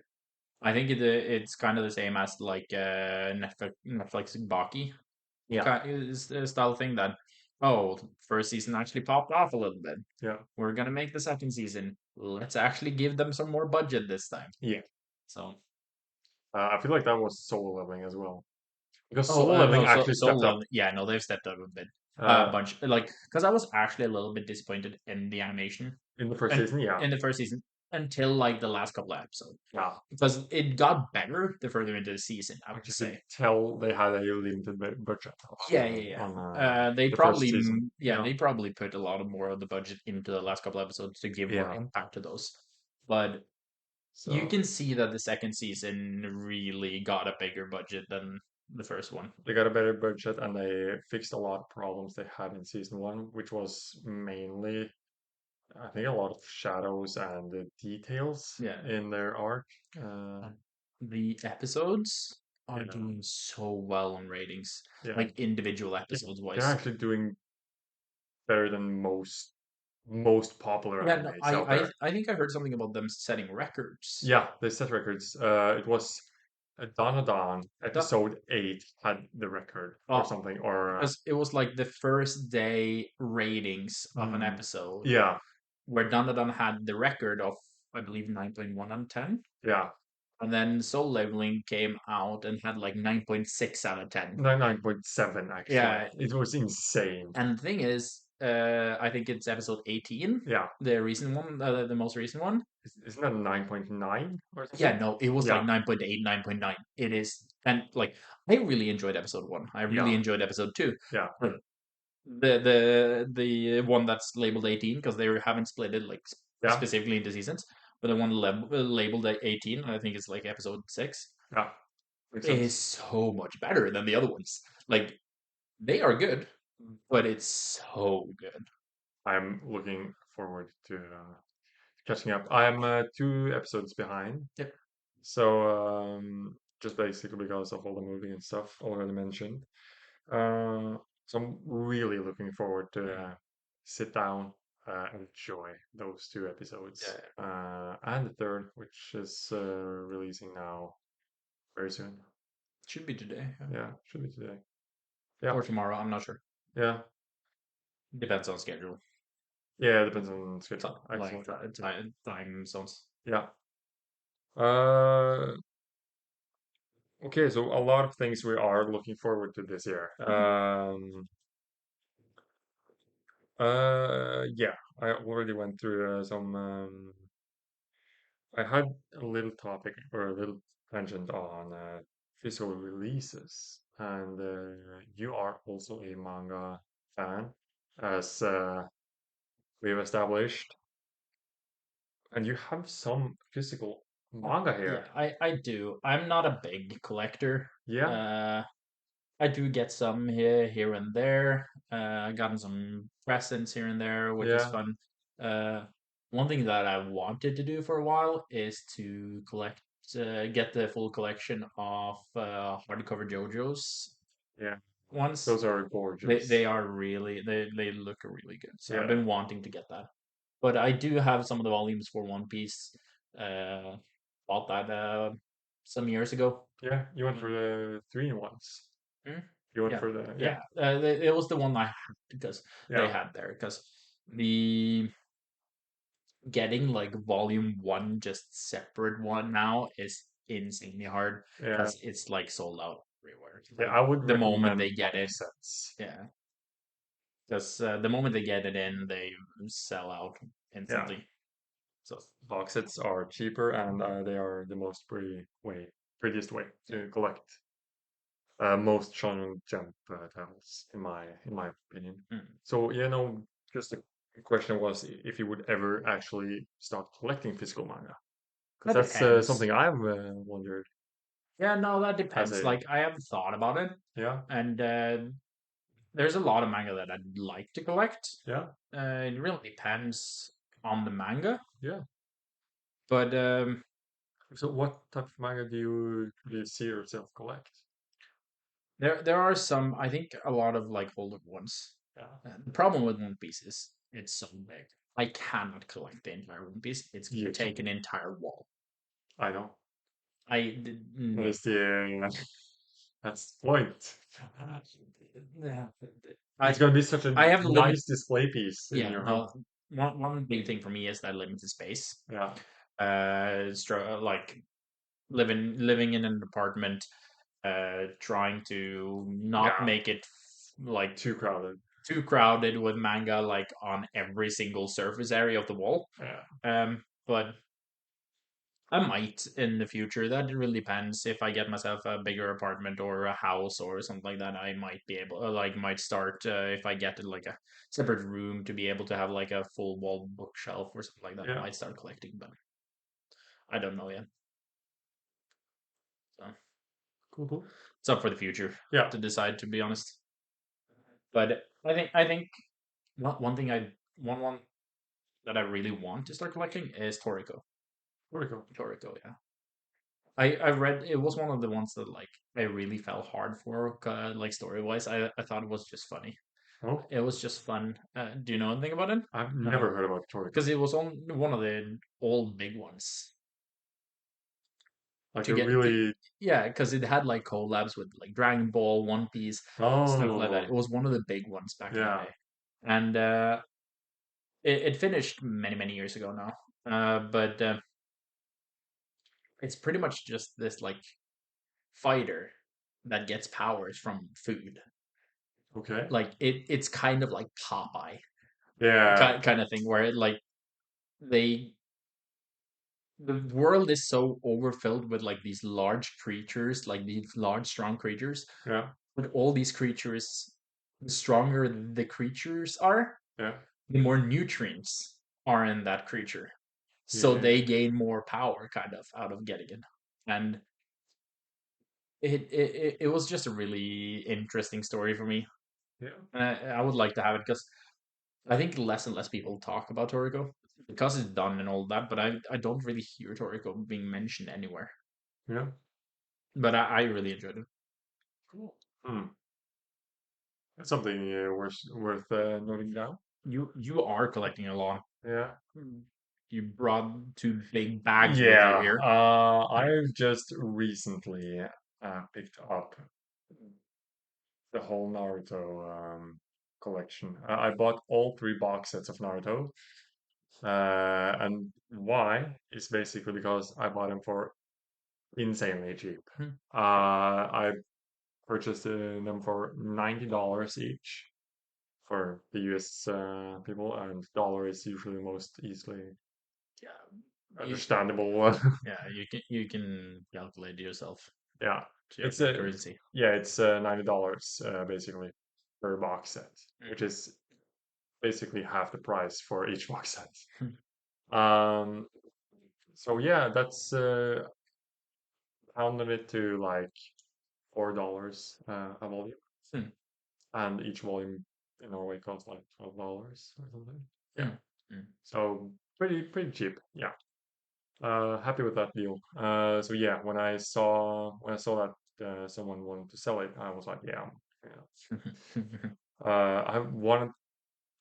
I think it's kind of the same as like Netflix Baki Yeah, is the style thing that oh, first season actually popped off a little bit. yeah, We're gonna make the second season. Let's actually give them some more budget this time. yeah. So I feel like that was Solo Leveling as well because oh Solo Leveling no, so actually Soul stepped up. Love, yeah, no, they've stepped up a bit, a Uh, bunch like because I was actually a little bit disappointed in the animation in the first and season, yeah, in the first season until like the last couple of episodes yeah. because it got better the further into the season. I would You could say. tell they had a limited budget Yeah, yeah, on yeah. They the first probably, season. yeah, Yeah, they probably put a lot of more of the budget into the last couple episodes to give more yeah. impact to those. But you So can see that the second season really got a bigger budget than the first one. they got a better budget and they fixed a lot of problems they had in season one, which was mainly, I think, a lot of shadows and the details Yeah. in their art. Uh, And the episodes are yeah, doing so well on ratings, yeah, like individual yeah. episodes They're wise. actually doing better than most popular Yeah, no, animes out there. I think I heard something about them setting records. Yeah, they set records. It was Danadon That, episode 8 had the record or uh, something, or because it was like the first day ratings of an mm, episode yeah, where Dandadan had the record of, I believe, 9.1 out of 10. yeah, And then Soul Leveling came out and had like 9.6 out of 10. 9.7 actually. Yeah. It was insane. And the thing is, I think it's episode 18, Yeah, the recent one, the most recent one. isn't that 9.9 or Yeah, something? no, it was like Yeah, 9.8, 9.9. It is. And like, I really enjoyed episode 1. I really yeah, enjoyed episode 2. yeah, But the one that's labeled 18 because they haven't split it like yeah, specifically into seasons, but the one labeled at 18, I think it's like episode 6, yeah. Makes is sense. so much better than the other ones. Like they are good, but it's so good. I'm looking forward to catching up. I'm 2 episodes behind. Yep. So just basically because of all the movie and stuff already mentioned. Uh, so I'm really looking forward to sit down and enjoy those two episodes. Yeah. And the third, which is releasing now very soon. Should be today, yeah. Yeah, should be today. Yeah, Or tomorrow. I'm not sure. yeah, Depends on schedule. yeah. It depends on schedule. Like Excellent. time zones. Yeah. Uh, okay, so a lot of things we are looking forward to this year. Yeah, I already went through some. I had a little topic or a little tangent on physical releases, and you are also a manga fan, as we've established, and you have some physical manga Yeah, here. I do. I'm not a big collector. Yeah, Uh, I do get some here and there. Gotten some presents here and there, which is yeah, fun. Uh, One thing that I wanted to do for a while is to get the full collection of hardcover JoJo's yeah. ones. Those are They gorgeous. are really they look really good. So I've Yeah, been wanting to get that. But I do have some of the volumes for One Piece. Uh, Bought that some years ago. yeah. You went for Mm. the 3-in-1s. Hmm? You went Yeah, for the yeah, yeah. It was the one I had because they yeah, had there because the getting like volume one just separate one now is insanely hard yeah, because it's like sold out everywhere. yeah. Like I would the moment they recommend get it, box sets. yeah, because the moment they get it in, they sell out Yeah. instantly. So Box sets are cheaper and they are the most prettiest way yeah. to collect most Shonen Jump titles, in my opinion. Mm. So just the question was if you would ever actually start collecting physical manga, because That that's depends. something I've wondered Yeah, no, that as depends. a Like I haven't thought about it, yeah, and there's a lot of manga that I'd like to collect. yeah, It really depends on the manga, yeah. but So what type of manga do you see yourself collect? there are some. I think a lot of like older ones. Yeah, The problem with One Piece is it's so big. I cannot collect the entire One Piece. It's gonna you take can. an entire wall. I know. That No. is the that's the point. Yeah. It's I gonna be such a I have limit. nice display piece in Yeah, your home. no. One big thing for me is that limited space. Yeah, Like living in an apartment, trying to not yeah. make it like Too crowded. too crowded with manga like on every single surface area of the wall. Yeah, But I might in the future. That really depends. If I get myself a bigger apartment or a house or something like that, I might be able, might start if I get like a separate room to be able to have like a full wall bookshelf or something like that. I yeah. might start collecting, but I don't know yet. So Cool, cool. it's up for the future Yeah, to decide. To be honest, but I think one that I really want to start collecting is Toriko. very cool. Toriko, yeah. I read it was one of the ones that like I really fell hard for like story wise. I thought it was just funny. Oh, It was just fun. Do you know anything about it? I've No, never heard about Toriko. because it was on one of the old big ones Like to a get. really Yeah, because it had like collabs with like Dragon Ball, One Piece, stuff like that. oh It was one of the big ones back in the yeah day, and it finished many years ago now. But it's pretty much just this like fighter that gets powers from food. okay Like it's kind of like Popeye yeah kind of thing where like they the world is so overfilled with like these large creatures, like these large strong creatures, yeah but all these creatures, the stronger the creatures are, yeah the more nutrients are in that creature. So yeah they gain more power kind of out of getting it. And it was just a really interesting story for me. yeah And I would like to have it because I think less and less people talk about Toriko because it's done and all that, but I don't really hear Toriko being mentioned anywhere. yeah. but I really enjoyed it. Cool. Hmm. That's something worth noting down. You are collecting a lot. Yeah. You brought two big bags with you Yeah. here. I've just recently picked up the whole Naruto collection. I bought all three box sets of Naruto. And why is basically because I bought them for insanely cheap. Hmm. I purchased them for $90 each for the US people, and dollar is usually the most easily Yeah, you, understandable. yeah, you can calculate yourself Yeah, to your it's a currency. yeah, it's $90 basically per box set, which is basically half the price for each box set. Um, so yeah, that's pounded it to like $4 a volume, Hmm. and each volume in Norway costs like $12 or something. Yeah, Hmm. Hmm. so pretty cheap. Yeah, happy with that deal. So yeah, when I saw that someone wanted to sell it, I was like, yeah, yeah. I've wanted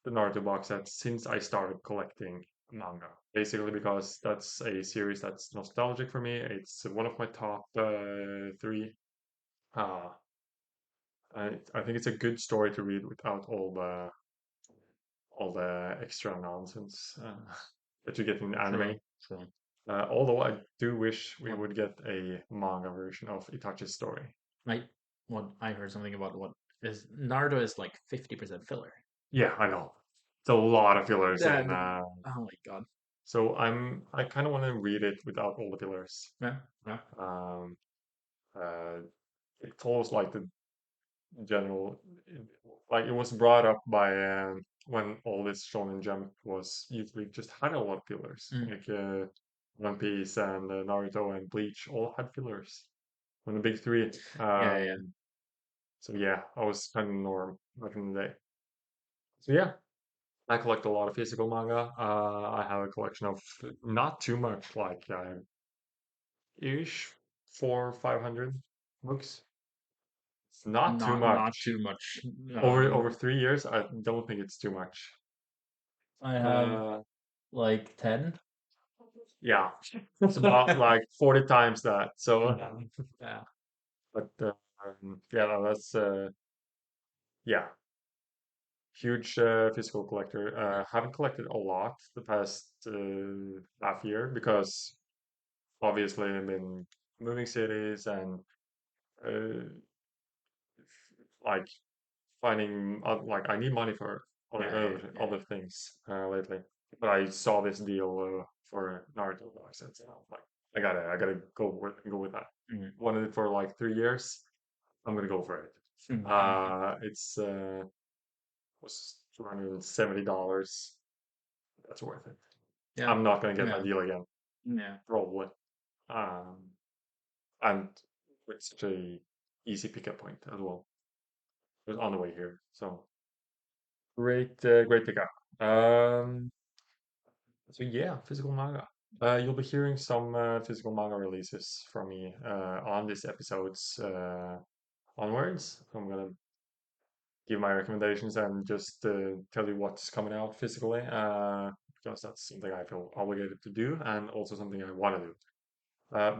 the Naruto box set since I started collecting manga. Basically, because that's a series that's nostalgic for me. It's one of my top three. Uh, I think it's a good story to read without all the extra nonsense that you get in anime. True, true. Although I do wish we What would get a manga version of Itachi's story. I what I heard something about what is Naruto is like 50% filler. Yeah, I know. It's a lot of fillers That in. oh my god. So I kind of want to read it without all the fillers. Yeah, yeah, Um, uh, it follows like the general, like it was brought up by when all this Shonen Jump was usually just had a lot of fillers, mm, like One Piece and Naruto and Bleach all had fillers. When the big three. yeah, yeah. So yeah, I was kind of norm back in the day. So yeah, I collect a lot of physical manga. I have a collection of not too much, like ish 500 books. It's not too Not much. too much. Over 3 years, I don't think it's too much. I have Uh, like 10. yeah, it's about like 40 times that. So, Yeah. but yeah, no, that's yeah, huge physical collector. Haven't collected a lot the past half year because obviously I've been moving cities and uh, like finding like I need money for Yeah, yeah, yeah. other things lately. But I saw this deal for Naruto box sets, and I was like, I gotta go with that. Mm. Wanted it for like 3 years. I'm gonna go for it. It's was $270. That's worth it. Yeah, I'm not gonna get that yeah, deal again, yeah. probably. Um, and with such a easy pickup point as well. It was on the way here, so great pickup. So yeah, physical manga. You'll be hearing some physical manga releases from me on this episode's onwards. I'm gonna give my recommendations and just tell you what's coming out physically, because that's something I feel obligated to do, and also something I want to do.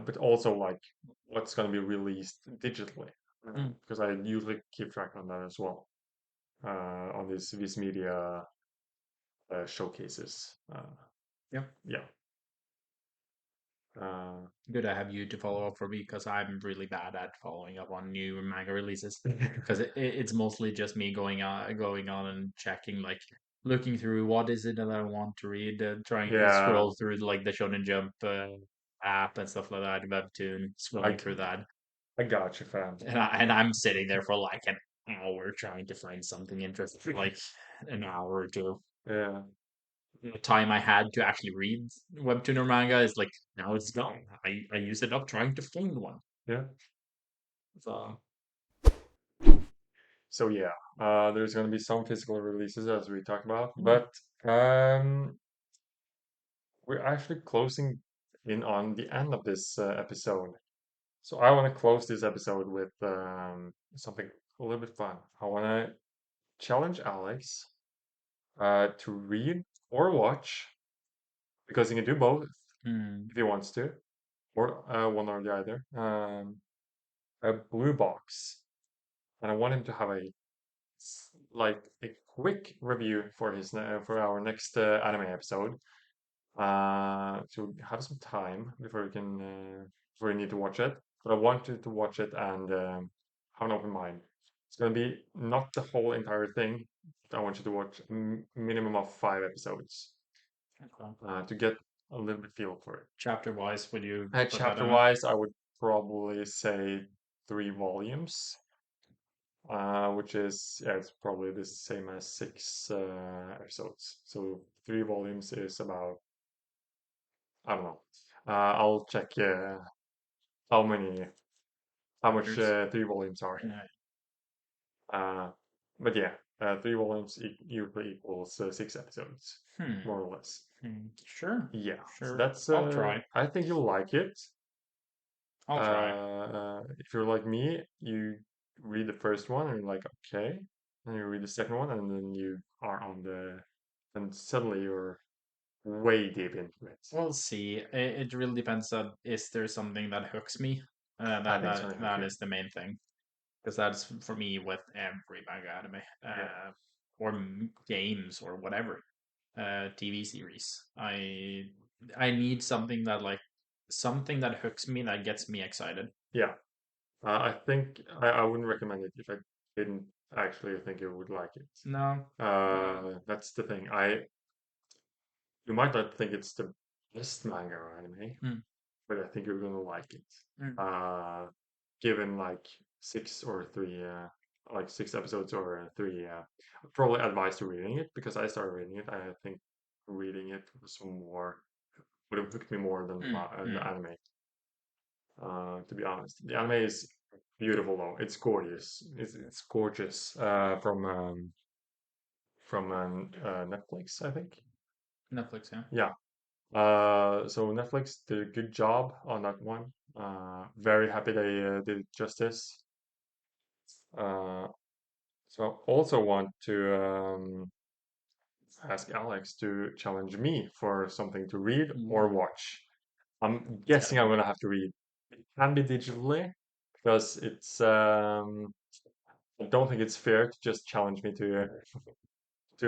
But also like what's gonna be released digitally, Mm. because I usually keep track on that as well on these Viz Media showcases. Yeah. Yeah. Uh, Good to have you to follow up for me because I'm really bad at following up on new manga releases. Because it's mostly just me going on and checking, like looking through what is it that I want to read, trying to yeah, scroll through like the Shonen Jump app and stuff like that, Webtoon, I scrolling through that, I got you, fam. and I'm sitting there for like an hour trying to find something interesting, like an hour or two. Yeah, The time I had to actually read webtoon or manga is like now it's gone. I use it up trying to find one. yeah. So So yeah, there's gonna be some physical releases as we talked about, but um, we're actually closing in on the end of this episode. So I want to close this episode with something a little bit fun. I want to challenge Alex to read or watch because he can do both Hmm. if he wants to, or one or the other. A blue box, and I want him to have like a quick review for for our next anime episode. To have some time before we can before we need to watch it. But I want you to watch it and have an open mind. It's gonna be not the whole entire thing. I want you to watch minimum of 5 episodes Okay. to get a little bit feel for it. Chapter wise, would you put that Chapter in it? wise, I would probably say 3 volumes, which is yeah, it's probably the same as 6 episodes. So 3 volumes is about I don't know. I'll check how many how much Chapters. 3 volumes are. Yeah. Uh, but yeah, 3 volumes usually equals 6 episodes, Hmm. more or less. Sure. Yeah, so Sure. that's I'll try. I think you'll like it. I'll try. If you're like me, you read the first one and you're like, okay, then you read the second one and then you are on and suddenly you're way deep into it. We'll see. It really depends on is there something that hooks me? I That think it's gonna hook that you. is the main thing because that's for me with every manga anime, Yeah, or games or whatever, TV series. I need something that something that hooks me that gets me excited. yeah. I think I wouldn't recommend it if I didn't actually think you would like it. No, no. That's the thing. You might not think it's the best manga or anime, Mm, but I think you're gonna like it. mm, Uh, Given like 6 or 3, like 6 episodes or three, I'd probably advise to reading it because I started reading it. I think reading it was more would have hooked me more than mm, the mm. anime. To be honest, the anime is beautiful though. It's gorgeous. It's gorgeous. From Netflix, I think. Netflix, yeah. Yeah. So Netflix did a good job on that one. Very happy they did it justice. Uh, so I also want to ask Alex to challenge me for something to read or Ooh, watch. I'm it's gotta guessing I'm be. gonna have to read. It can be digitally because it's I don't think it's fair to just challenge me to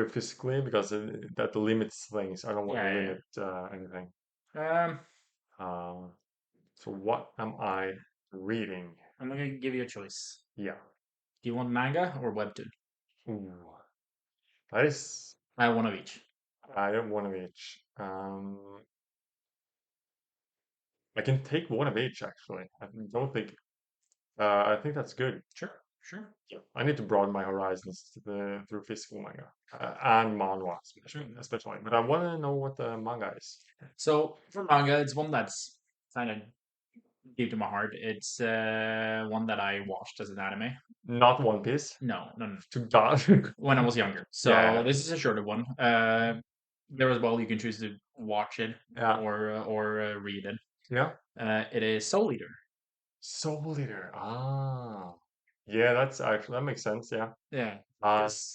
physically because that limits things. I don't want to Yeah, yeah, limit anything. yeah. Uh, so what am I reading? I'm gonna give you a choice. Yeah. Do you want manga or webtoon? Ooh, that is I have one of each. I don't one of each. I can take one of each actually. I don't think. I think that's good. Sure, sure. Yeah. I need to broaden my horizons through physical manga and manhwa, especially. But I want to know what the manga is. So for manga, it's one that's kind of deep to my heart. It's one that I watched as an anime. Not One Piece. No, no, no. To God. When I was younger. So Yeah, this is a shorter one. There as well, you can choose to watch it yeah, or read it. yeah. It is Soul Eater. Soul Eater. Ah, yeah. That's actually that makes sense. Yeah. Yeah,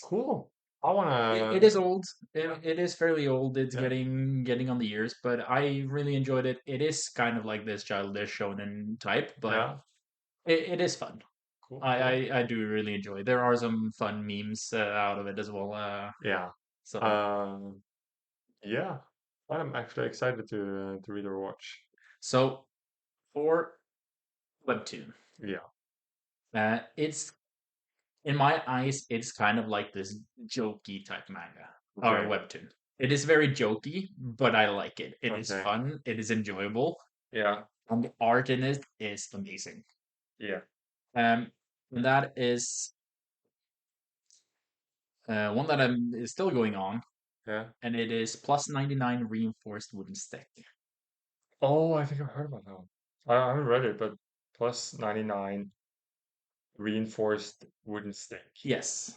Cool. I it wanna. is old. It is fairly old. It's Yeah, getting on the years, but I really enjoyed it. It is kind of like this childish shonen type, but yeah. it is fun. Cool, cool. I do really enjoy. There are some fun memes out of it as well. Yeah. So Um. Yeah. I'm actually excited to read or watch. so for webtoon, Yeah. it's in my eyes, it's kind of like this jokey type manga or Okay. webtoon. It is very jokey, but I like it. It is Okay. fun. It is enjoyable, Yeah. and the art in it is amazing. Yeah. And that is one that is still going on, Yeah. and it is plus 99 reinforced wooden stick. Oh, I think I've heard about that one. I haven't read it, but plus 99 reinforced wooden stick. Yes,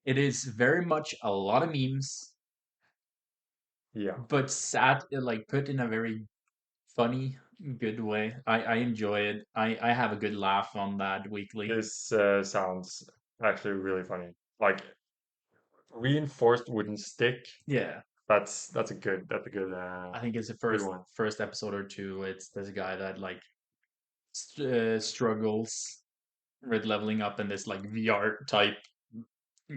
it is very much a lot of memes, Yeah. but sad, like put in a very funny good way. I enjoy it. I have a good laugh on that weekly. This sounds actually really funny. Like reinforced wooden stick. Yeah, That's a good I think it's the good one. first episode or two. It's this guy that like struggles with leveling up in this like VR type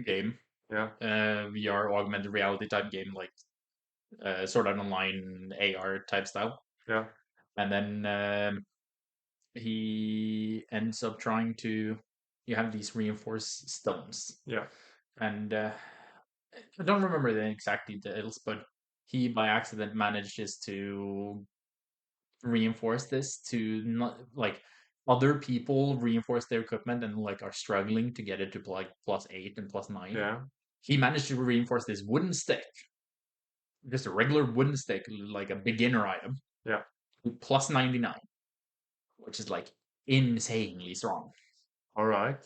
game, Yeah, VR augmented reality type game, like sort of online AR type style. yeah, And then he ends up trying to. You have these reinforced stones, yeah, and I don't remember the exact details, but he by accident manages to reinforce this to not like other people reinforce their equipment and like are struggling to get it to like +8 and +9. yeah. He managed to reinforce this wooden stick, just a regular wooden stick, like a beginner item, Yeah. to +99, which is like insanely strong. All right.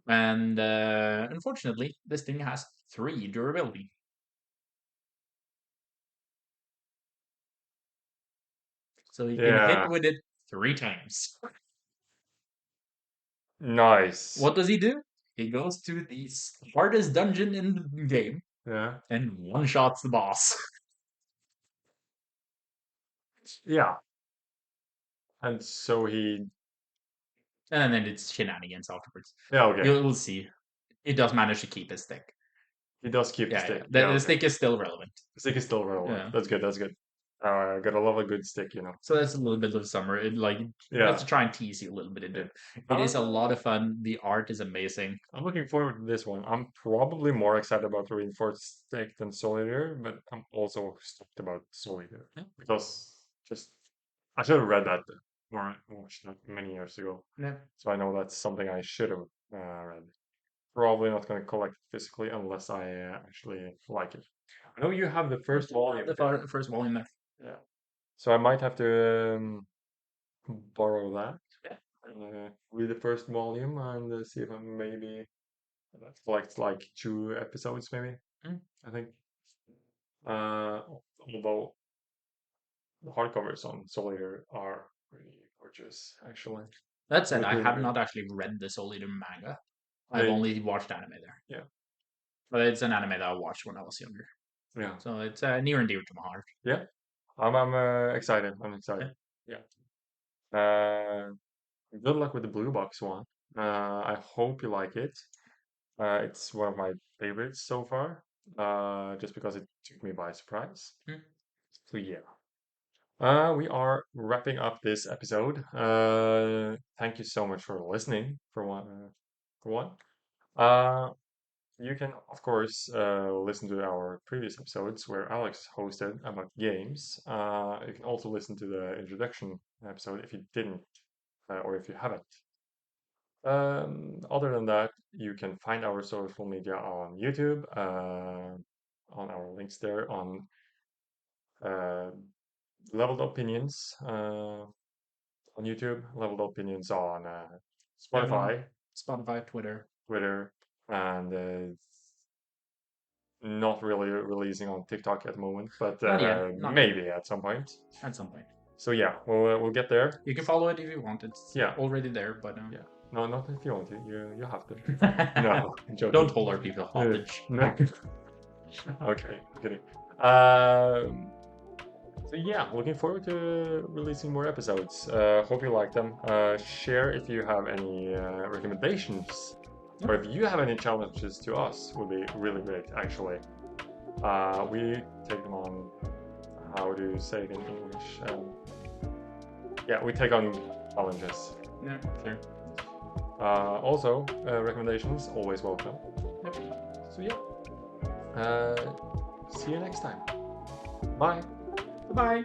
And unfortunately, this thing has 3 durability. So you can hit Yeah. with it 3 times. Nice. What does he do? He goes to the hardest dungeon in the game Yeah. and one shots the boss. Yeah. And so he. And then it's shenanigans afterwards. Yeah. Okay. You'll see. He does manage to keep his stick. He does keep the Yeah, yeah. stick. The, Yeah. the Okay. stick is still relevant. The stick is still relevant. Yeah. That's good. That's good. Gotta love a good stick, you know. So that's a little bit of summer. It like just Yeah. to try and tease you a little bit into Yeah. it. It is a I'm, lot of fun. The art is amazing. I'm looking forward to this one. I'm probably more excited about the reinforced stick than Solitaire, but I'm also stoked about Solitaire Yeah. because just I should have read that or watched that many years ago. Yeah. So I know that's something I should have read. Probably not going to collect it physically unless I actually like it. I know you have the first volume. First volume there. Yeah. So I might have to borrow that. Yeah. Read the first volume and see if I maybe collect like 2 episodes, maybe. Mm. I think. Although the hardcovers on Solitaire are really gorgeous, actually. That said, Look I really have good. not actually read the Soul Eater manga. I've They, only watched anime there. yeah, But it's an anime that I watched when I was younger. yeah, So it's near and dear to my heart. yeah. I'm excited. I'm excited. Yeah. Yeah. Uh, Good luck with the Blue Box one. I hope you like it. It's one of my favorites so far. Just because it took me by surprise. Mm. So yeah. We are wrapping up this episode. Thank you so much for listening. For one, for one. Uh, you can of course listen to our previous episodes where Alex hosted about games. You can also listen to the introduction episode if you didn't or if you haven't. Other than that, you can find our social media on YouTube, on our links there, on uh, Leveled Opinions on YouTube, Leveled Opinions on Yeah, I'm on Spotify, Spotify, Twitter. Twitter, and not really releasing on TikTok at the moment, but Not yet. Not yet. maybe at some point. At some point. So yeah, we'll get there. You can follow it if you want. It's Yeah, already there, but yeah. No, not if you want to. You have to. no. No, I'm joking. Don't hold our people Uh, hostage. no. Okay, I'm kidding. So yeah, looking forward to releasing more episodes. Hope you like them. Share if you have any recommendations, or if you have any challenges to us, would be really great. Actually, we take them on. How do you say it in English? Yeah, we take on challenges. Yeah, sure. Also, recommendations always welcome. Yep. So yeah. See you next time. Bye. Goodbye.